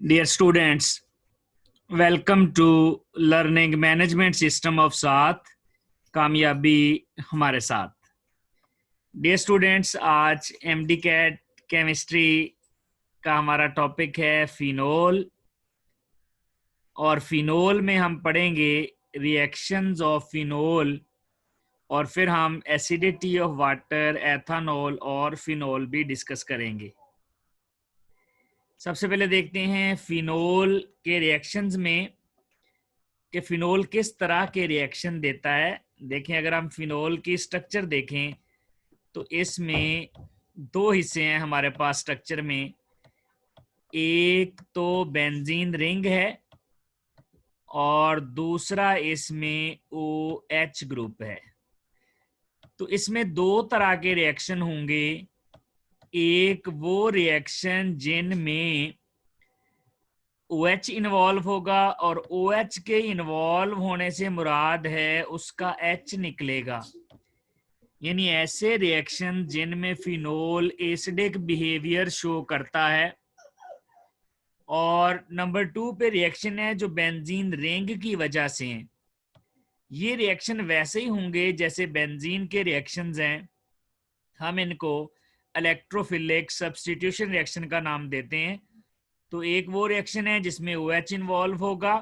Dear students, welcome to Learning Management System of साथ कामयाबी हमारे साथ। Dear students, आज MD कैट केमिस्ट्री का हमारा टॉपिक है फिनोल, और फिनोल में हम पढ़ेंगे रिएक्शंस ऑफ फिनोल, और फिर हम एसिडिटी ऑफ वाटर, एथानॉल और फिनोल भी डिस्कस करेंगे। सबसे पहले देखते हैं फिनोल के रिएक्शंस में कि फिनोल किस तरह के रिएक्शन देता है। देखें, अगर हम फिनोल की स्ट्रक्चर देखें तो इसमें दो हिस्से हैं हमारे पास स्ट्रक्चर में। एक तो बेंजीन रिंग है और दूसरा इसमें OH ग्रुप है। तो इसमें दो तरह के रिएक्शन होंगे। एक वो रिएक्शन जिनमें OH इन्वॉल्व होगा, और OH के इन्वॉल्व होने से मुराद है उसका H निकलेगा, यानी ऐसे रिएक्शन जिनमें फिनोल एसिडिक बिहेवियर शो करता है। और नंबर 2 पे रिएक्शन है जो बेंजीन रिंग की वजह से हैं। ये रिएक्शन वैसे ही होंगे जैसे बेंजीन के रिएक्शंस हैं। हम इनको इलेक्ट्रोफिलिक सब्स्टिट्यूशन रिएक्शन का नाम देते हैं। तो एक वो रिएक्शन है जिसमें OH इन्वॉल्व होगा।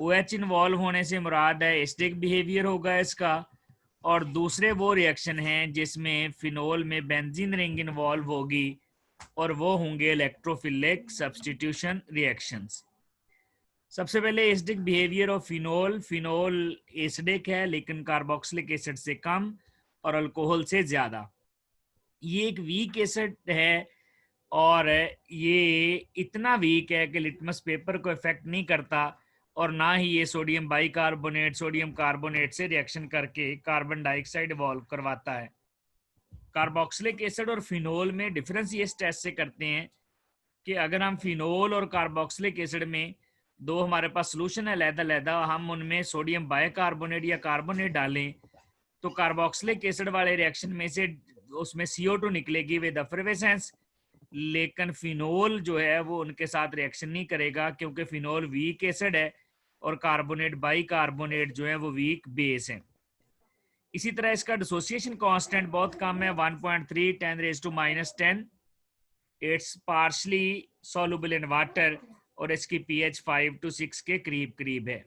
OH इन्वॉल्व होने से मुराद है एसिडिक बिहेवियर होगा इसका। और दूसरे वो रिएक्शन हैं जिसमें फिनोल में बेंजीन रिंग इन्वॉल्व होगी, और वो होंगे इलेक्ट्रोफिलिक सब्स्टिट्यूशन रिएक्शंस। सबसे पहले acidic behaviour of phenol. Phenol acidic है लेकिन कार्बोक्सिलिक एसिड से कम और अल्कोहल से ज्यादा। ये एक वीक एसिड है, और ये इतना वीक है कि लिटमस पेपर को इफेक्ट नहीं करता, और ना ही ये सोडियम बाइकार्बोनेट, सोडियम कार्बोनेट से रिएक्शन करके कार्बन डाइऑक्साइड इवॉल्व करवाता है। कार्बोक्सिलिक एसिड और फिनोल में डिफरेंस ये इस टेस्ट से करते हैं कि अगर हम फिनोल और कार्बोक्सिलिक एसिड में दो हमारे पास सोल्यूशन है अलग-अलग, हम उनमें सोडियम बाइकार्बोनेट या कार्बोनेट डालें तो कार्बोक्सिलिक एसिड वाले रिएक्शन में से उसमें CO2 निकलेगी विद एफरवेसेंस, लेकिन फिनोल जो है वो उनके साथ रिएक्शन नहीं करेगा क्योंकि फिनोल वीक एसिड है और कार्बोनेट बाइकार्बोनेट जो है वो वीक बेस है। इसी तरह इसका डिसोसिएशन कांस्टेंट बहुत कम है, 1.3 10⁻⁻10। It's partially soluble in water और इसकी pH 5 to 6 के करीब करीब है।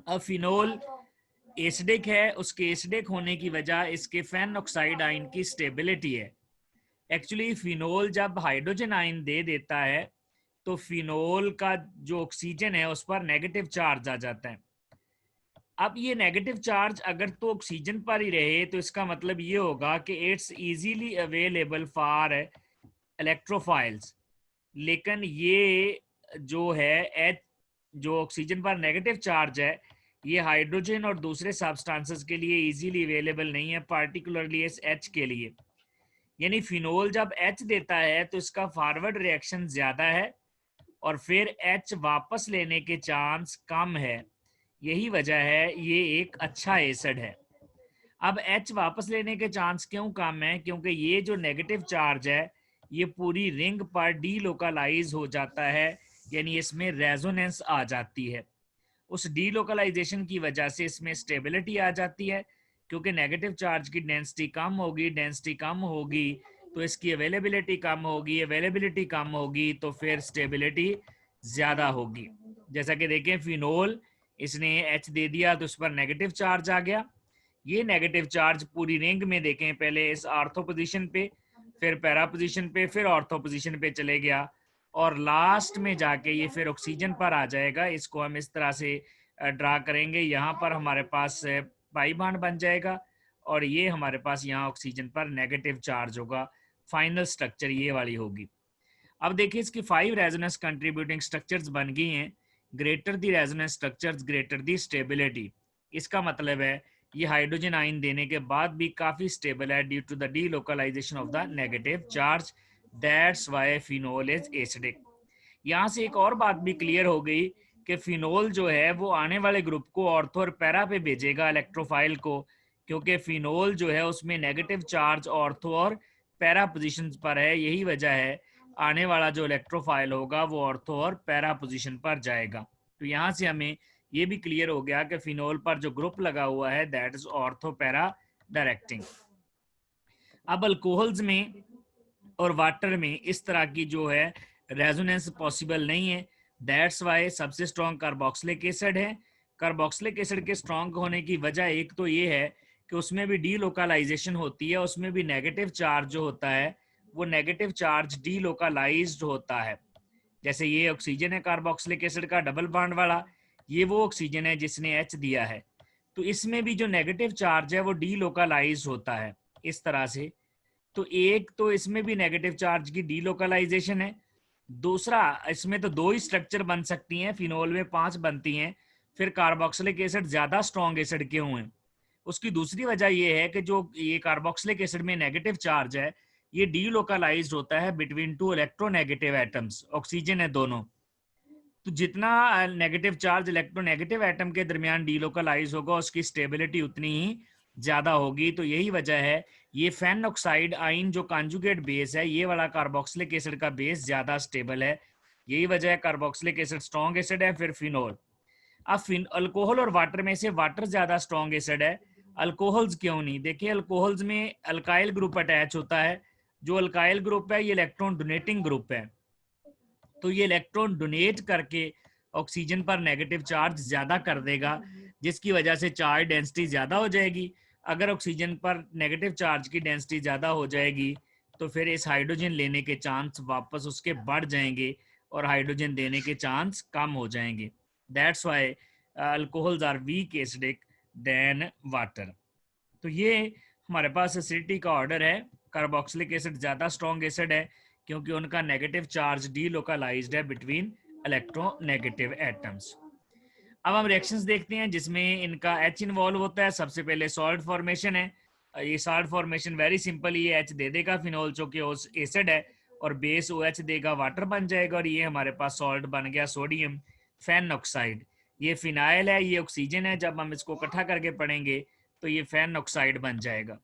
अब फिनोल एसिडिक है, उसके एसिडिक होने की वजह इसके फेन ऑक्साइड आयन की स्टेबिलिटी है। एक्चुअली फिनोल जब हाइड्रोजन आयन दे देता है तो फिनोल का जो ऑक्सीजन है उस पर नेगेटिव चार्ज आ जाता है। अब ये नेगेटिव चार्ज अगर तो ऑक्सीजन पर ही रहे तो इसका मतलब ये होगा कि it's easily available for electrophiles, लेकिन ये जो है एच जो ऑक्सीजन पर नेगेटिव चार्ज है ये हाइड्रोजन और दूसरे सब्सटेंसेस के लिए इजीली अवेलेबल नहीं है, पार्टिकुलरली इस H के लिए। यानी फिनोल जब H देता है तो इसका फॉरवर्ड रिएक्शन ज्यादा है और फिर H वापस लेने के चांस कम है। यही वजह है ये एक अच्छा एसिड है। अब H वापस लेने के चांस क्यों कम है? क्योंकि ये जो नेगेटिव चार्ज है ये पूरी रिंग पर डीलोकलाइज हो जाता है, यानी इसमें रेजोनेंस आ जाती है। उस डीलोकलाइजेशन की वजह से इसमें स्टेबिलिटी आ जाती है, क्योंकि नेगेटिव चार्ज की डेंसिटी कम होगी, डेंसिटी कम होगी तो इसकी अवेलेबिलिटी कम होगी, अवेलेबिलिटी कम होगी तो फिर स्टेबिलिटी ज़्यादा होगी। जैसा कि देखें फिनोल इसने H दे दिया तो उस पर नेगेटिव चार्ज आ गया। ये नेगेटिव चार्ज पूरी रिंग में देखें, पहले इस आर्थो पोजीशन पे, फिर पैरा पोजीशन पे, फिर ऑर्थो पोजीशन पे चले गया और लास्ट में जाके ये फिर ऑक्सीजन पर आ जाएगा। इसको हम इस तरह से ड्रा करेंगे, यहाँ पर हमारे पास पाई बॉन्ड बन जाएगा और ये हमारे पास यहाँ ऑक्सीजन पर नेगेटिव चार्ज होगा। फाइनल स्ट्रक्चर ये वाली होगी। अब देखिए इसकी 5 रेजोनेंस कंट्रीब्यूटिंग स्ट्रक्चर्स बन गई हैं। ग्रेटर दी रेजोनेंस स्ट्रक्चर्स ग्रेटर दी स्टेबिलिटी। इसका मतलब है ये हाइड्रोजन आयन देने के बाद भी काफी स्टेबल है due to the delocalisation of the negative charge. That's why phenol is acidic. यहाँ से एक और बात भी क्लियर हो गई कि फिनोल जो है वो आने वाले ग्रुप को ऑर्थो और पैरा पे भेजेगा इलेक्ट्रोफाइल को, क्योंकि फिनोल जो है उसमें नेगेटिव चार्ज ऑर्थो और पैरा पोजीशंस पर है। यही वजह है आने वाला जो इलेक्ट्रोफाइल होगा वो ऑर्थो और पैरा पोजीशन पर जाएगा। तो यहाँ से हमें ये भी क्लियर हो गया कि फिनोल पर जो ग्रुप लगा हुआ है that is ortho para directing. अब अल्कोहल्स में और वाटर में इस तरह की जो है रेजोनेंस पॉसिबल नहीं है। दैट्स वाई सबसे स्ट्रॉन्ग कार्बोक्सिलिक एसिड है। कार्बोक्सिलिक एसिड के स्ट्रॉन्ग होने की वजह एक तो ये है कि उसमें भी डी लोकलाइजेशन होती है, उसमें भी नेगेटिव चार्ज जो होता है वो नेगेटिव चार्ज डी लोकलाइज्ड होता है। जैसे ये ऑक्सीजन है कार्बोक्सिलिक एसिड का डबल बॉन्ड वाला, ये वो ऑक्सीजन है जिसने एच दिया है, तो इसमें भी जो नेगेटिव चार्ज है वो डी लोकलाइज होता है इस तरह से। तो एक तो इसमें भी नेगेटिव चार्ज की डीलोकलाइजेशन है, दूसरा इसमें तो दो ही स्ट्रक्चर बन सकती हैं, फिनोल में 5 बनती हैं, फिर कार्बोक्सिलिक एसिड ज्यादा स्ट्रॉन्ग एसिड क्यों है? उसकी दूसरी वजह यह है कि जो ये कार्बोक्सिलिक एसिड में नेगेटिव चार्ज है ये डीलोकलाइज्ड होता है between two electronegative atoms, oxygen है दोनों। तो जितना नेगेटिव चार्ज इलेक्ट्रोनेगेटिव एटम के दरमियान डीलोकलाइज होगा उसकी स्टेबिलिटी उतनी ही ज्यादा होगी। तो यही वजह है ये फेन ऑक्साइड आइन जो कॉन्जुगेट बेस है ये वाला कार्बोक्सिलिक एसिड का बेस ज्यादा स्टेबल है, यही वजह है कार्बोक्सिलिक एसिड स्ट्रॉन्ग एसिड है। फिर फिनोल, अब अल्कोहल और वाटर में से वाटर ज्यादा स्ट्रॉन्ग एसिड है, अल्कोहल्स क्यों नहीं? देखिए अल्कोहल्स में अल्काइल ग्रुप अटैच होता है, जो अल्काइल ग्रुप है ये इलेक्ट्रॉन डोनेटिंग ग्रुप है, तो ये इलेक्ट्रॉन डोनेट करके ऑक्सीजन पर नेगेटिव चार्ज ज्यादा कर देगा, जिसकी वजह से चार्ज डेंसिटी ज्यादा हो जाएगी। अगर ऑक्सीजन पर नेगेटिव चार्ज की डेंसिटी ज्यादा हो जाएगी तो फिर इस हाइड्रोजन लेने के चांस वापस उसके बढ़ जाएंगे और हाइड्रोजन देने के चांस कम हो जाएंगे। That's why alcohols are weak acidic than water. तो ये हमारे पास एसिडिटी का ऑर्डर है। कार्बोक्सिलिक एसिड ज़्यादा स्ट्रॉन्ग एसिड है क्योंकि उनका नेगेटिव चार्ज डीलोकलाइज्ड है बिटवीन इलेक्ट्रोनेगेटिव एटम्स। अब हम रिएक्शंस देखते हैं जिसमें इनका एच इन्वॉल्व होता है। सबसे पहले सॉल्ट फॉर्मेशन है। ये सॉल्ट फॉर्मेशन वेरी सिंपल, ये एच दे देगा फिनोल चूंकि एसिड है और बेस ओ एच देगा, वाटर बन जाएगा और ये हमारे पास सॉल्ट बन गया सोडियम फैन ऑक्साइड। ये फिनाइल है, ये ऑक्सीजन है, जब हम इसको इकट्ठा करके पढ़ेंगे तो ये फैन ऑक्साइड बन जाएगा।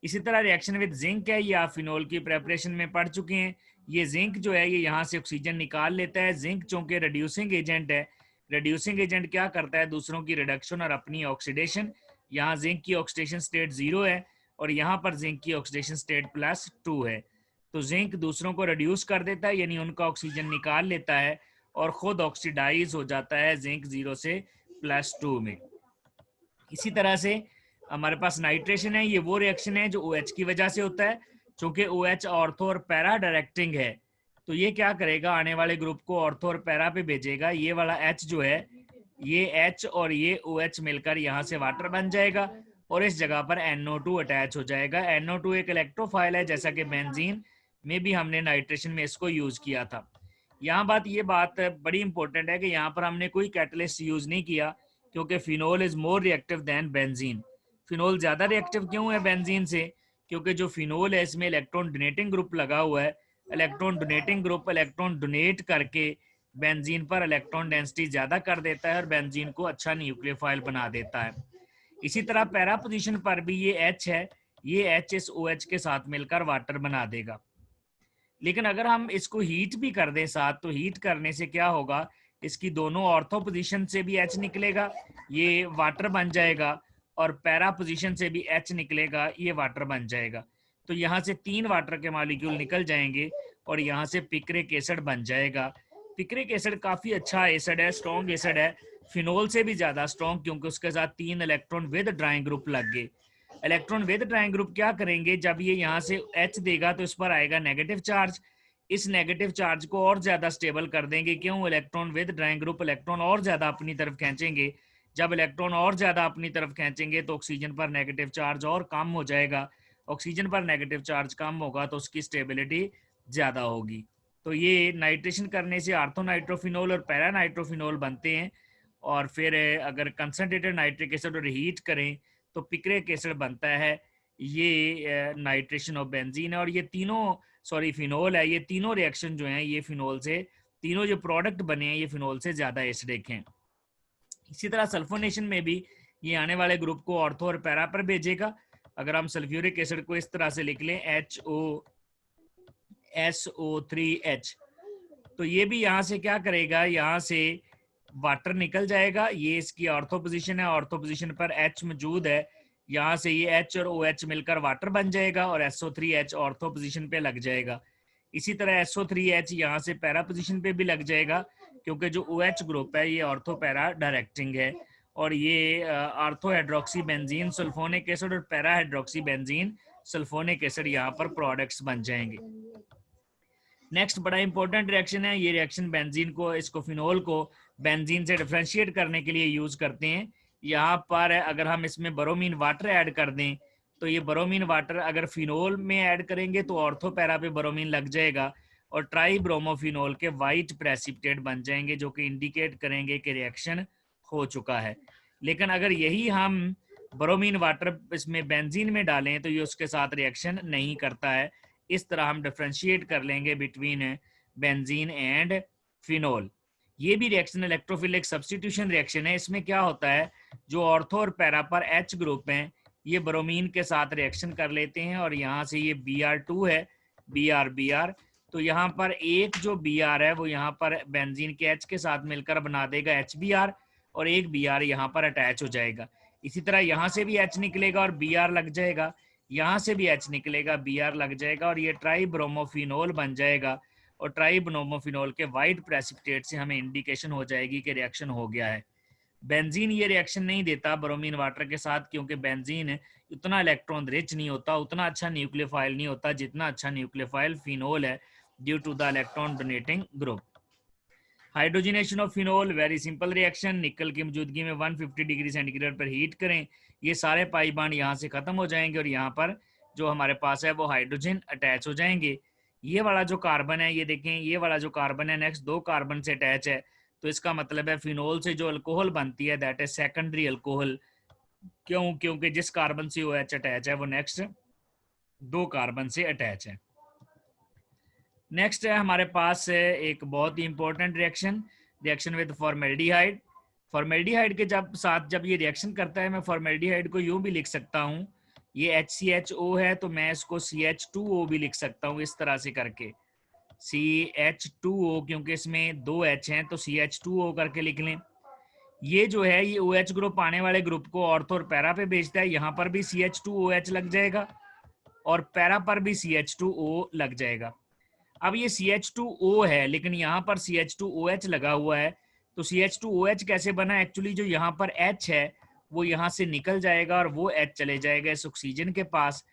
इसी तरह रिएक्शन विद जिंक है, ये आप फिनोल की प्रेपरेशन में पढ़ चुके हैं। ये जिंक जो है ये यहाँ से ऑक्सीजन निकाल लेता है। जिंक चूंकि रिड्यूसिंग एजेंट है, रिड्यूसिंग एजेंट क्या करता है? दूसरों की रिडक्शन और अपनी ऑक्सीडेशन। यहाँ जिंक की ऑक्सीडेशन स्टेट 0 है और यहाँ पर जिंक की ऑक्सीडेशन स्टेट +2 है। तो जिंक दूसरों को रिड्यूस कर देता है, यानी उनका ऑक्सीजन निकाल लेता है और खुद ऑक्सीडाइज हो जाता है जिंक 0 से +2 में। इसी तरह से हमारे पास नाइट्रेशन है, ये वो रिएक्शन है जो OH की वजह से होता है। चूंकि OH ऑर्थो और पैरा डायरेक्टिंग है तो ये क्या करेगा? आने वाले ग्रुप को ऑर्थो और पैरा पे भेजेगा। ये वाला H जो है ये H और ये OH मिलकर यहाँ से वाटर बन जाएगा और इस जगह पर NO2 अटैच हो जाएगा। NO2 एक इलेक्ट्रोफाइल है, जैसा कि बेंजीन में भी हमने नाइट्रेशन में इसको यूज किया था। यहाँ ये बात बड़ी इंपॉर्टेंट है कि यहाँ पर हमने कोई कैटलिस्ट यूज नहीं किया क्योंकि phenol is more reactive than benzene. Phenol ज्यादा रिएक्टिव क्यों है बेंजीन से? क्योंकि जो फिनोल है इसमें इलेक्ट्रॉन डोनेटिंग ग्रुप लगा हुआ है। Electron donating group electron donate करके बेंजीन पर इलेक्ट्रॉन डेंसिटी ज्यादा कर देता है और बेंजीन को अच्छा न्यूक्लियोफाइल बना देता है। इसी तरह पैरा पोजीशन पर भी ये H है, ये H इस OH के साथ मिलकर वाटर बना देगा। लेकिन अगर हम इसको हीट भी कर दें साथ, तो हीट करने से क्या होगा? इसकी दोनों ऑर्थो पोजीशन से भी H निकलेगा, ये वाटर बन जाएगा, और पैरा पोजीशन से भी H निकलेगा, ये वाटर बन जाएगा। तो यहाँ से 3 वाटर के मॉलिक्यूल निकल जाएंगे और यहाँ से पिक्रिक एसिड बन जाएगा। पिक्रिक एसिड काफ़ी अच्छा एसिड है, स्ट्रॉन्ग एसिड है, फिनोल से भी ज़्यादा स्ट्रॉन्ग, क्योंकि उसके साथ 3 इलेक्ट्रॉन विद ड्राइंग ग्रुप लग गए। इलेक्ट्रॉन विद ड्राइंग ग्रुप क्या करेंगे? जब ये यहाँ से H देगा तो इस पर आएगा नेगेटिव चार्ज, इस नेगेटिव चार्ज को और ज्यादा स्टेबल कर देंगे। क्यों? Electron with drawing group electron और ज्यादा अपनी तरफ खींचेंगे। जब इलेक्ट्रॉन और ज्यादा अपनी तरफ खींचेंगे तो ऑक्सीजन पर नेगेटिव चार्ज और कम हो जाएगा। ऑक्सीजन पर नेगेटिव चार्ज कम होगा तो उसकी स्टेबिलिटी ज्यादा होगी। तो ये नाइट्रेशन करने से आर्थोनाइट्रोफिनोल और पैरानाइट्रोफिनोल बनते हैं, और फिर अगर कंसनट्रेटेड नाइट्रिक एसिड और हीट करें तो पिक्रिक एसिड बनता है। ये नाइट्रेशन ऑफ बेंजीन है और ये तीनों फिनोल है। ये तीनों रिएक्शन जो हैं ये फिनोल से, तीनों जो प्रोडक्ट बने हैं ये फिनोल से ज्यादा एसिडिक हैं। इसी तरह सल्फोनेशन में भी ये आने वाले ग्रुप को ऑर्थो और पैरा पर भेजेगा। अगर हम सल्फ्यूरिक एसिड को इस तरह से लिख लें SO3H। तो ये भी यहाँ से क्या करेगा, यहाँ से वाटर निकल जाएगा, ये इसकी ऑर्थो पोजीशन है, ऑर्थो पोजीशन पर H मौजूद है, यहाँ से ये H और OH मिलकर वाटर बन जाएगा और SO3H ऑर्थो पोजीशन पे लग जाएगा। इसी तरह SO3H यहाँ से पैरा पोजीशन पे भी लग जाएगा, क्योंकि जो OH ग्रुप है ये ऑर्थो पैरा डायरेक्टिंग है, और ये ortho hydroxy benzene sulphonic acid और para hydroxy benzene sulphonic acid यहाँ पर प्रोडक्ट्स बन जाएंगे। नेक्स्ट बड़ा इंपॉर्टेंट रिएक्शन है, ये रिएक्शन बेंजीन को, इसको फिनोल को बेंजीन से डिफरेंशिएट करने के लिए यूज करते हैं। यहाँ पर अगर हम इसमें ब्रोमीन वाटर ऐड कर दें तो ये ब्रोमीन वाटर अगर फिनोल में ऐड करेंगे तो ऑर्थो पैरा पे ब्रोमीन लग जाएगा और ट्राई ब्रोमोफिनोल के वाइट प्रेसिपिटेट बन जाएंगे, जो कि इंडिकेट करेंगे कि रिएक्शन हो चुका है। लेकिन अगर यही हम ब्रोमीन वाटर इसमें बेंजीन में डालें तो ये उसके साथ रिएक्शन नहीं करता है। इस तरह हम डिफरेंशिएट कर लेंगे बिटवीन बेंजीन एंड फिनोल। ये भी रिएक्शन इलेक्ट्रोफिलिक सब्स्टिट्यूशन रिएक्शन है। इसमें क्या होता है, जो ऑर्थो और पैरा पर H ग्रुप हैं ये ब्रोमीन के साथ रिएक्शन कर लेते हैं और यहाँ से ये Br2 है, Br तो यहाँ पर एक जो Br है वो यहाँ पर बेंजीन के H के साथ मिलकर बना देगा HBr और एक Br यहाँ पर अटैच हो जाएगा। इसी तरह यहाँ से भी H निकलेगा और Br लग जाएगा, यहाँ से भी H निकलेगा, Br लग जाएगा और ये ट्राई ब्रोमोफिनोल बन जाएगा और ट्राई ब्रोमोफिनोल के वाइट प्रेसिपिटेट से हमें इंडिकेशन हो जाएगी कि रिएक्शन हो गया है। बेंजीन ये रिएक्शन नहीं देता ब्रोमीन वाटर के साथ, क्योंकि बेंजीन उतना इलेक्ट्रॉन रिच नहीं होता, उतना अच्छा न्यूक्लियोफाइल नहीं होता जितना अच्छा न्यूक्लियोफाइल फिनोल है, due to the electron donating group. Hydrogenation of phenol very simple reaction, nickel की मौजूदगी में 150 डिग्री सेंटीग्रेड पर हीट करें, ये सारे पाई बॉन्ड यहाँ से खत्म हो जाएंगे और यहाँ पर जो हमारे पास है वो हाइड्रोजन अटैच हो जाएंगे। ये वाला जो कार्बन है, ये देखें, ये वाला जो कार्बन है नेक्स्ट 2 कार्बन से अटैच है, तो इसका मतलब है फिनोल से जो अल्कोहल बनती है दैट इज सेकेंडरी अल्कोहल। क्यों? क्योंकि जिस कार्बन से OH अटैच है वो नेक्स्ट 2 कार्बन से अटैच है। नेक्स्ट है हमारे पास एक बहुत ही important reaction, reaction with formaldehyde. Formaldehyde के जब ये रिएक्शन करता है, मैं फॉर्मेल्डिहाइड को यूं भी लिख सकता हूं, ये HCHO है तो मैं इसको CH2O भी लिख सकता हूं, इस तरह से करके CH2O, क्योंकि इसमें 2 H हैं तो CH2O करके लिख लें। ये जो है ये OH ग्रुप आने वाले ग्रुप को ऑर्थो और पैरा पे भेजता है, यहाँ पर भी CH2OH लग जाएगा और पैरा पर भी CH2O लग जाएगा। अब ये CH2O है लेकिन यहाँ पर CH2OH लगा हुआ है, तो CH2OH कैसे बना? एक्चुअली जो यहाँ पर H है वो यहाँ से निकल जाएगा और वो H चले जाएगा इस ऑक्सीजन के पास।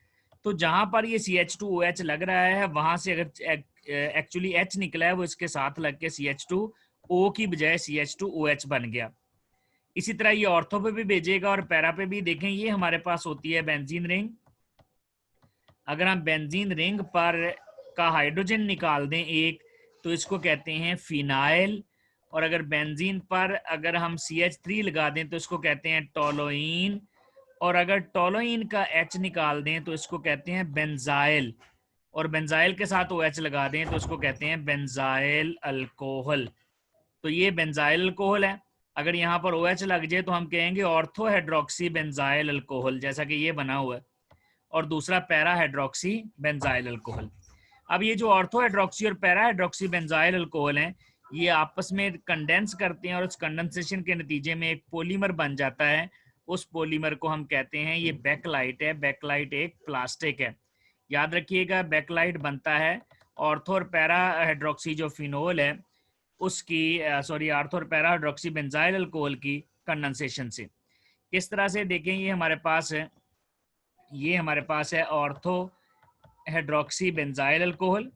तो जहाँ पर ये CH2OH लग रहा है वहां से अगर एक्चुअली H निकला है वो इसके साथ लग के CH2O की बजाय CH2OH बन गया। इसी तरह ये ऑर्थो पे भी भेजेगा और पैरा पे भी। देखें ये हमारे पास होती है बेंजीन रिंग, अगर हम बेंजीन रिंग पर का हाइड्रोजन निकाल दें एक तो इसको कहते हैं फिनाइल, और अगर बेंजीन पर अगर हम CH3 लगा दें तो इसको कहते हैं टोलोइन, और अगर टोलोइन का H निकाल दें तो इसको कहते हैं बेंजाइल, और बेंजाइल के साथ OH लगा दें तो इसको कहते हैं बेंजाइल अल्कोहल। तो ये बेंजाइल अल्कोहल है। अगर यहाँ पर OH लग जाए तो हम कहेंगे ऑर्थो हाइड्रोक्सी बेंजाइल अल्कोहल, जैसा कि ये बना हुआ है, और दूसरा पैरा हाइड्रोक्सी बेंजाइल अल्कोहल। अब ये जो ऑर्थो हाइड्रोक्सी और पैरा हाइड्रोक्सी बेंजाइल अल्कोहल हैं ये आपस में कंडेंस करते हैं और उस कंडेंसेशन के नतीजे में एक पॉलीमर बन जाता है। उस पॉलीमर को हम कहते हैं ये बैकलाइट है। बैकलाइट एक प्लास्टिक है, याद रखिएगा। बैकलाइट बनता है ऑर्थो और पैरा हाइड्रोक्सी जो फिनोल है उसकी ऑर्थो और पैरा हाइड्रोक्सी बेंजाइल अल्कोहल की कंडेंसेशन से। किस तरह से देखें, ये हमारे पास है ऑर्थो हाइड्रोक्सी बेंजाइल अल्कोहल,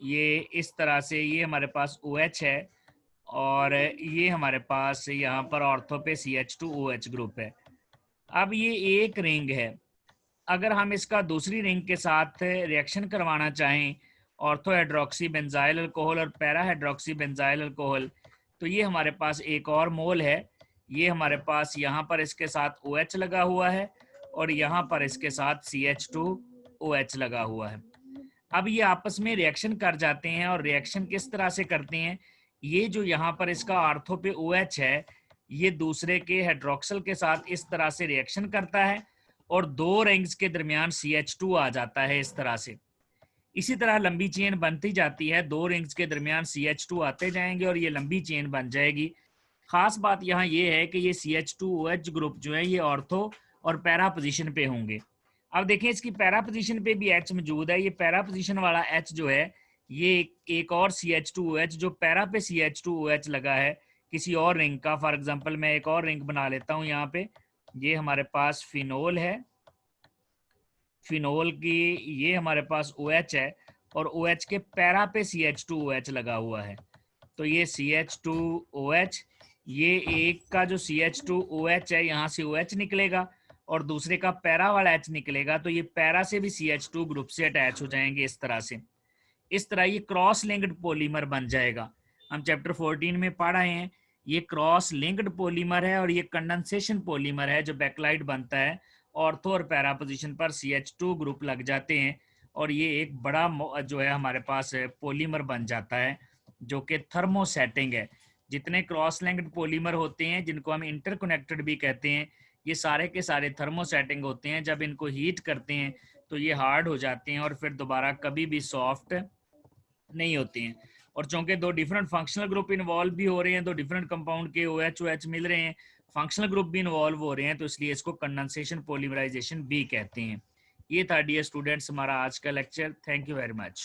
ये इस तरह से ये हमारे पास OH है और ये हमारे पास यहाँ पर ऑर्थो पे CH2OH ग्रुप है। अब ये एक रिंग है, अगर हम इसका दूसरी रिंग के साथ रिएक्शन करवाना चाहें ऑर्थो हाइड्रोक्सी बेंजाइल अल्कोहल और पैरा हाइड्रोक्सी बेंजाइल अल्कोहल, तो ये हमारे पास एक और मोल है। ये हमारे पास यहाँ पर इसके साथ OH लगा हुआ है और यहाँ पर इसके साथ CH2OH लगा हुआ है। अब ये आपस में रिएक्शन कर जाते हैं, और रिएक्शन किस तरह से करते हैं, ये जो यहाँ पर इसका ऑर्थो पे OH है ये दूसरे के हाइड्रोक्सल के साथ इस तरह से रिएक्शन करता है और 2 रिंग्स के दरमियान CH2 आ जाता है इस तरह से। इसी तरह लंबी चेन बनती जाती है, 2 रिंग्स के दरमियान CH2 आते जाएंगे और ये लंबी चेन बन जाएगी। खास बात यहाँ ये है कि ये CH2OH ग्रुप जो है ये ऑर्थो और पैरा पोजीशन पे होंगे। अब देखें इसकी पैरा पोजीशन पे भी H मौजूद है। ये पैरा पोजीशन वाला H जो है ये एक और CH2OH जो पैरा पे CH2OH लगा है किसी और रिंग का। फॉर एग्जांपल मैं एक और रिंग बना लेता हूँ यहाँ पे। ये हमारे पास फिनोल है, फिनोल की ये हमारे पास OH है और OH के पैरा पे CH2OH लगा हुआ है। तो ये CH2OH, ये एक का जो CH2OH है यहाँ से OH निकलेगा और दूसरे का पैरा वाला H निकलेगा। तो ये पैरा से भी CH2 ग्रुप से अटैच हो जाएंगे इस तरह से। इस तरह ये क्रॉस लिंक्ड पॉलीमर बन जाएगा। हम चैप्टर 14 में पढ़ रहे हैं, ये क्रॉस लिंक्ड पॉलीमर है और ये कंडेंसेशन पॉलीमर है जो बैकलाइट बनता है। ऑर्थो और पैरा पोजीशन पर CH2 ग्रुप लग जाते हैं और ये एक बड़ा जो है हमारे पास पॉलीमर बन जाता है जो कि थर्मोसेटिंग है। जितने क्रॉस लिंक्ड पॉलीमर होते हैं जिनको हम इंटरकनेक्टेड भी कहते हैं, ये सारे के सारे थर्मोसेटिंग होते हैं। जब इनको हीट करते हैं तो ये हार्ड हो जाते हैं और फिर दोबारा कभी भी सॉफ्ट नहीं होती हैं। और चूंकि 2 डिफरेंट फंक्शनल ग्रुप इन्वॉल्व भी हो रहे हैं, 2 डिफरेंट कंपाउंड के OH मिल रहे हैं, फंक्शनल ग्रुप भी इन्वॉल्व हो रहे हैं, तो इसलिए इसको कंडेंसेशन पॉलीमराइजेशन भी कहते हैं। ये था डियर स्टूडेंट्स हमारा आज का lecture. Thank you very much.